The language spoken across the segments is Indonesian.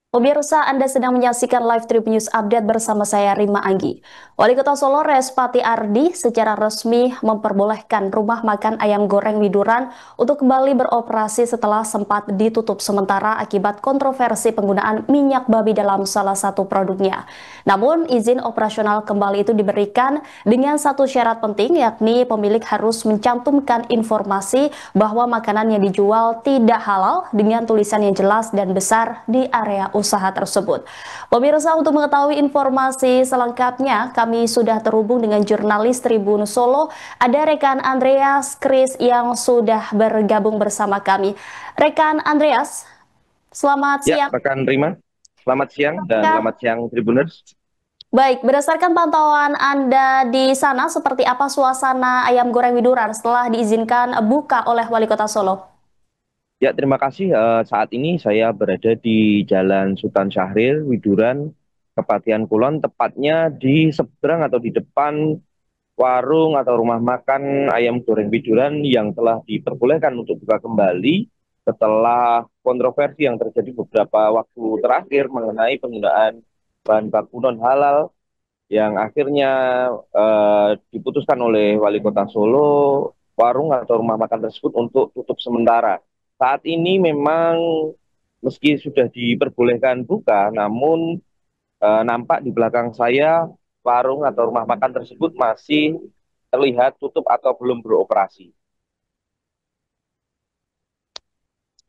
Pemirsa, Anda sedang menyaksikan live Trip News Update bersama saya Rima Anggi. Wali Kota Solo Respati Ardi secara resmi memperbolehkan rumah makan ayam goreng Widuran untuk kembali beroperasi setelah sempat ditutup sementara akibat kontroversi penggunaan minyak babi dalam salah satu produknya. Namun, izin operasional kembali itu diberikan dengan satu syarat penting, yakni pemilik harus mencantumkan informasi bahwa makanan yang dijual tidak halal dengan tulisan yang jelas dan besar di area usaha tersebut. Pemirsa, untuk mengetahui informasi selengkapnya, kami sudah terhubung dengan jurnalis Tribun Solo. Ada rekan Andreas Kris yang sudah bergabung bersama kami. Rekan Andreas, selamat Ya, siang. rekan Rima, selamat siang dan Rekan, selamat siang Tribuners. baik, berdasarkan pantauan Anda di sana, seperti apa suasana ayam goreng Widuran setelah diizinkan buka oleh Wali Kota Solo? Ya, terima kasih. Saat ini saya berada di Jalan Sultan Syahrir, Widuran, Kepatihan Kulon, tepatnya di seberang atau di depan warung atau rumah makan ayam goreng Widuran yang telah diperbolehkan untuk buka kembali setelah kontroversi yang terjadi beberapa waktu terakhir mengenai penggunaan bahan baku non halal yang akhirnya diputuskan oleh Wali Kota Solo, warung atau rumah makan tersebut untuk tutup sementara. Saat ini memang meski sudah diperbolehkan buka, namun nampak di belakang saya warung atau rumah makan tersebut masih terlihat tutup atau belum beroperasi.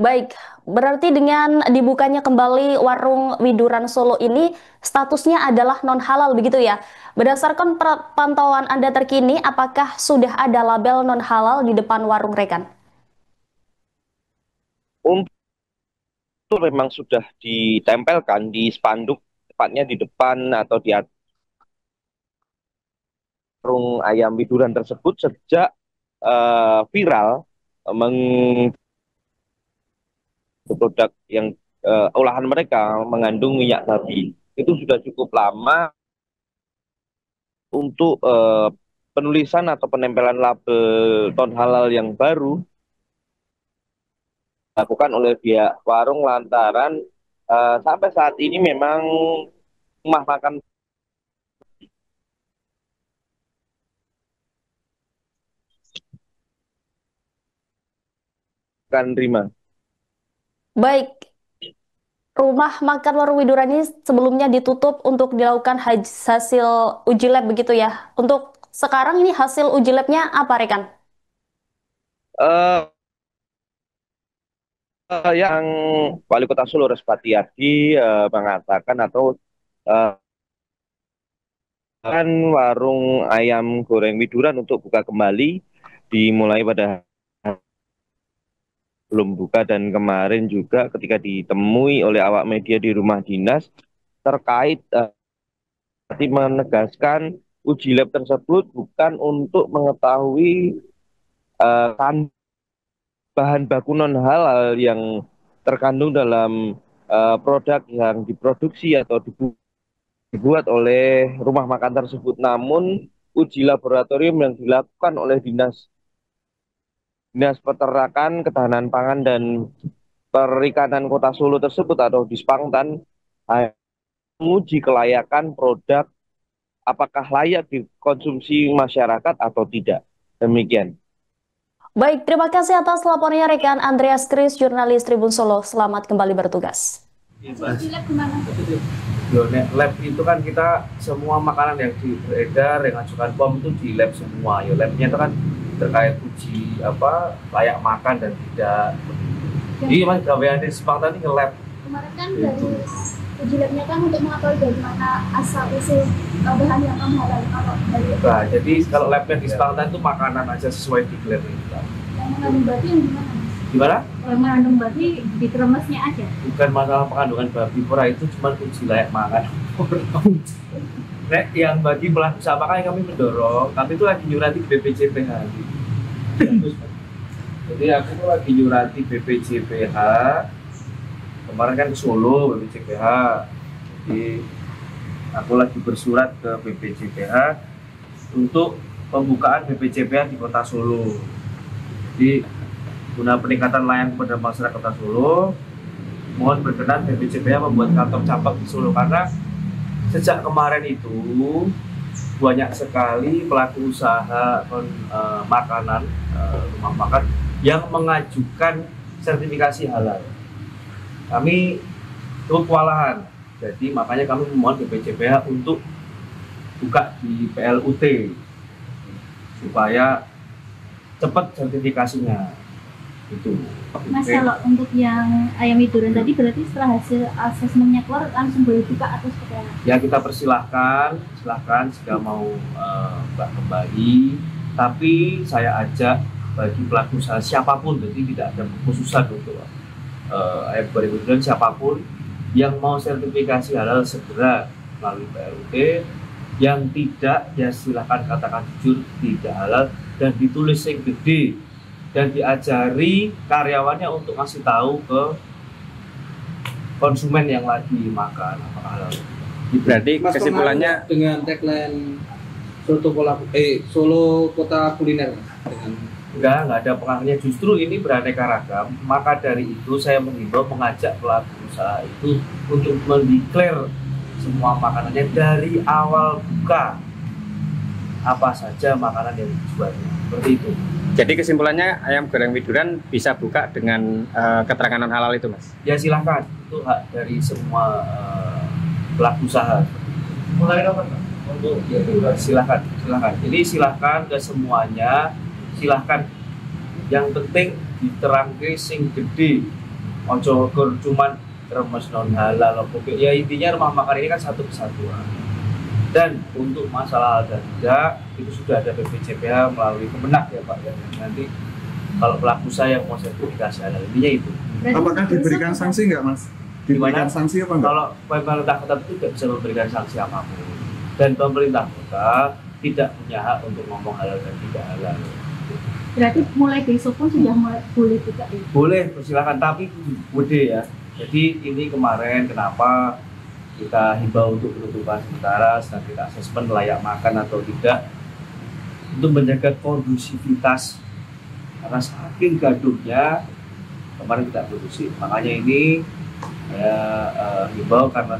Baik, berarti dengan dibukanya kembali warung Widuran Solo ini statusnya adalah non halal begitu ya. Berdasarkan pantauan Anda terkini, apakah sudah ada label non halal di depan warung rekan? Untuk memang sudah ditempelkan di spanduk, tepatnya di depan atau di warung ayam Widuran tersebut sejak viral produk yang olahan mereka mengandung minyak babi. Itu sudah cukup lama untuk penulisan atau penempelan label non halal yang baru dilakukan oleh pihak warung lantaran sampai saat ini memang rumah makan kan Rima. Baik, rumah makan warung Widuran ini sebelumnya ditutup untuk dilakukan hasil uji lab begitu ya. Untuk sekarang ini hasil uji labnya apa rekan? Eh, yang Wali Kota Solo Respati Adi mengatakan atau eh, kan warung ayam goreng Widuran untuk buka kembali dimulai pada belum buka dan kemarin juga ketika ditemui oleh awak media di rumah dinas terkait tadi menegaskan uji lab tersebut bukan untuk mengetahui bahan baku non halal yang terkandung dalam produk yang diproduksi atau dibuat oleh rumah makan tersebut, namun uji laboratorium yang dilakukan oleh Dinas Peternakan, Ketahanan Pangan dan Perikanan Kota Solo tersebut atau Dispangtan menguji kelayakan produk apakah layak dikonsumsi masyarakat atau tidak. Demikian. Baik, terima kasih atas laporannya rekan Andreas Kris, jurnalis Tribun Solo. Selamat kembali bertugas. Loh, lab itu kan kita semua makanan yang beredar yang ajukan POM itu di lab semua. Ya labnya itu kan terkait uji apa layak makan dan tidak. Iya mas, gawean di Sepang tadi nge-lab. Kemarin kan dari uji labnya kan untuk mengetahui bagaimana asal usul bahan yang non halal kalau dari Nah, jadi kalau labnya di Sepang itu makanan aja sesuai di lab itu. yang mengandung babi yang gimana? Gimana? Kalau yang mengandung babi di kremesnya aja. Bukan masalah pengandungan babi pura itu cuma uji layak makan. Nek yang bagi pelaku usaha makanya kami mendorong, kami itu lagi nyurati BPJPH. Jadi aku tuh lagi nyurati BPJPH. Kemarin kan ke Solo BPJPH. Jadi aku lagi bersurat ke BPJPH untuk pembukaan BPJPH di Kota Solo. Jadi guna peningkatan layanan kepada masyarakat Kota Solo, mohon berkenan BPJPH membuat kantor cabang di Solo, karena sejak kemarin itu banyak sekali pelaku usaha makanan, rumah makan yang mengajukan sertifikasi halal. Kami cukup kewalahan, jadi makanya kami memohon BPJPH untuk buka di PLUT supaya cepat sertifikasinya. Itu. Mas, kalau untuk yang ayam widuran tadi berarti setelah hasil asesmennya keluar langsung boleh buka atau seperti apa? Ya, kita persilahkan jika mau buka kembali. Tapi saya ajak bagi pelaku usaha siapapun, jadi tidak ada khususan untuk ayam goreng widuran, siapapun yang mau sertifikasi halal segera melalui PLUT. Yang tidak, ya silahkan katakan jujur tidak halal dan ditulis yang gede dan diajari karyawannya untuk ngasih tahu ke konsumen yang lagi makan apakah halal. Berarti Mas, kesimpulannya dengan tagline Solo Kota Kuliner dengan Enggak ada pengaruhnya, justru ini beraneka ragam. Maka dari itu saya menghimbau, mengajak pelaku usaha itu untuk mendeklar semua makanannya dari awal buka, apa saja makanan yang dijualnya, seperti itu. jadi kesimpulannya ayam goreng widuran bisa buka dengan keterangan non halal itu, Mas? Ya silahkan, itu hak dari semua pelaku usaha. Mulai kapan? Untuk ya, silahkan. Jadi silahkan ke semuanya, silahkan. Yang penting diterangke sing gede. Ojo cuman remes non halal. Ya intinya rumah makan ini kan satu kesatuan. Dan untuk masalah halal dan tidak, itu sudah ada BPJPH melalui Kemenak ya Pak. Ya. Nanti kalau pelaku usaha yang mau sertifikasi halal, intinya itu. Apakah diberikan sanksi nggak, Mas? Diberikan Gimana? sanksi apa enggak? Kalau pemerintah kota itu tidak bisa memberikan sanksi apapun. Dan pemerintah kota tidak punya hak untuk ngomong halal dan tidak halal. Berarti mulai besok pun sudah mulai boleh buka ya? Boleh, persilakan, tapi bude ya. Jadi ini kemarin kenapa kita himbau untuk penutupan sementara, sedang kita asesmen layak makan atau tidak, untuk menjaga kondusivitas, karena saking gaduhnya kemarin tidak kondusif. Makanya ini saya himbau karena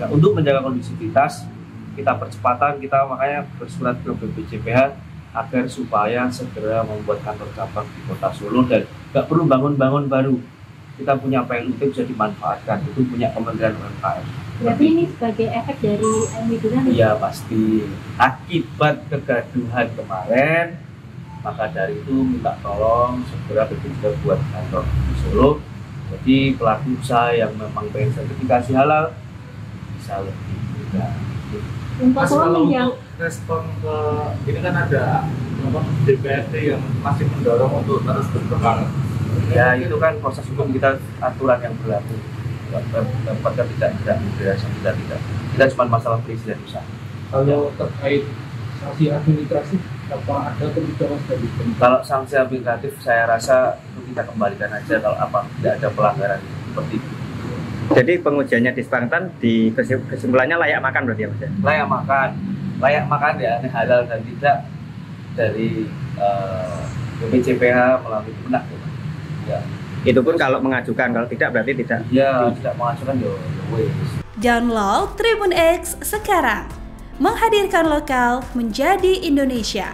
untuk menjaga kondusivitas, kita percepatan, kita makanya bersurat ke BPJPH agar supaya segera membuat kantor cabang di Kota Solo dan nggak perlu bangun-bangun baru. Kita punya PLUT bisa dimanfaatkan, itu punya Kementerian UMKM. Berarti ini sebagai efek dari ayam widuran? Iya pasti. Akibat kegaduhan kemarin, maka dari itu minta tolong segera BPJPH buat kantor di Solo. Jadi pelaku usaha yang memang pengen sertifikasi halal bisa lebih mudah. Untuk Kalau yang untuk respon ke ini kan ada DPRD yang masih mendorong untuk terus berkembang. Ya itu kan proses hukum, kita aturan yang berlaku. Apakah tidak kita cuma masalah perizinan usaha. kalau terkait sanksi administrasi apa ada kebijakan dari pemerintah? Kalau sanksi administratif saya rasa itu kita kembalikan aja kalau apa tidak ada pelanggaran seperti itu. Jadi pengujiannya di Spartan di kesimpulannya layak makan berarti ya, Mas? Layak makan ya, ini halal dan tidak dari BPJPH melalui Kemenak. Ya. Itu pun kalau mengajukan, kalau tidak berarti tidak. Ya, tidak mengajukan ya wes. Download Tribun X sekarang. Menghadirkan lokal menjadi Indonesia.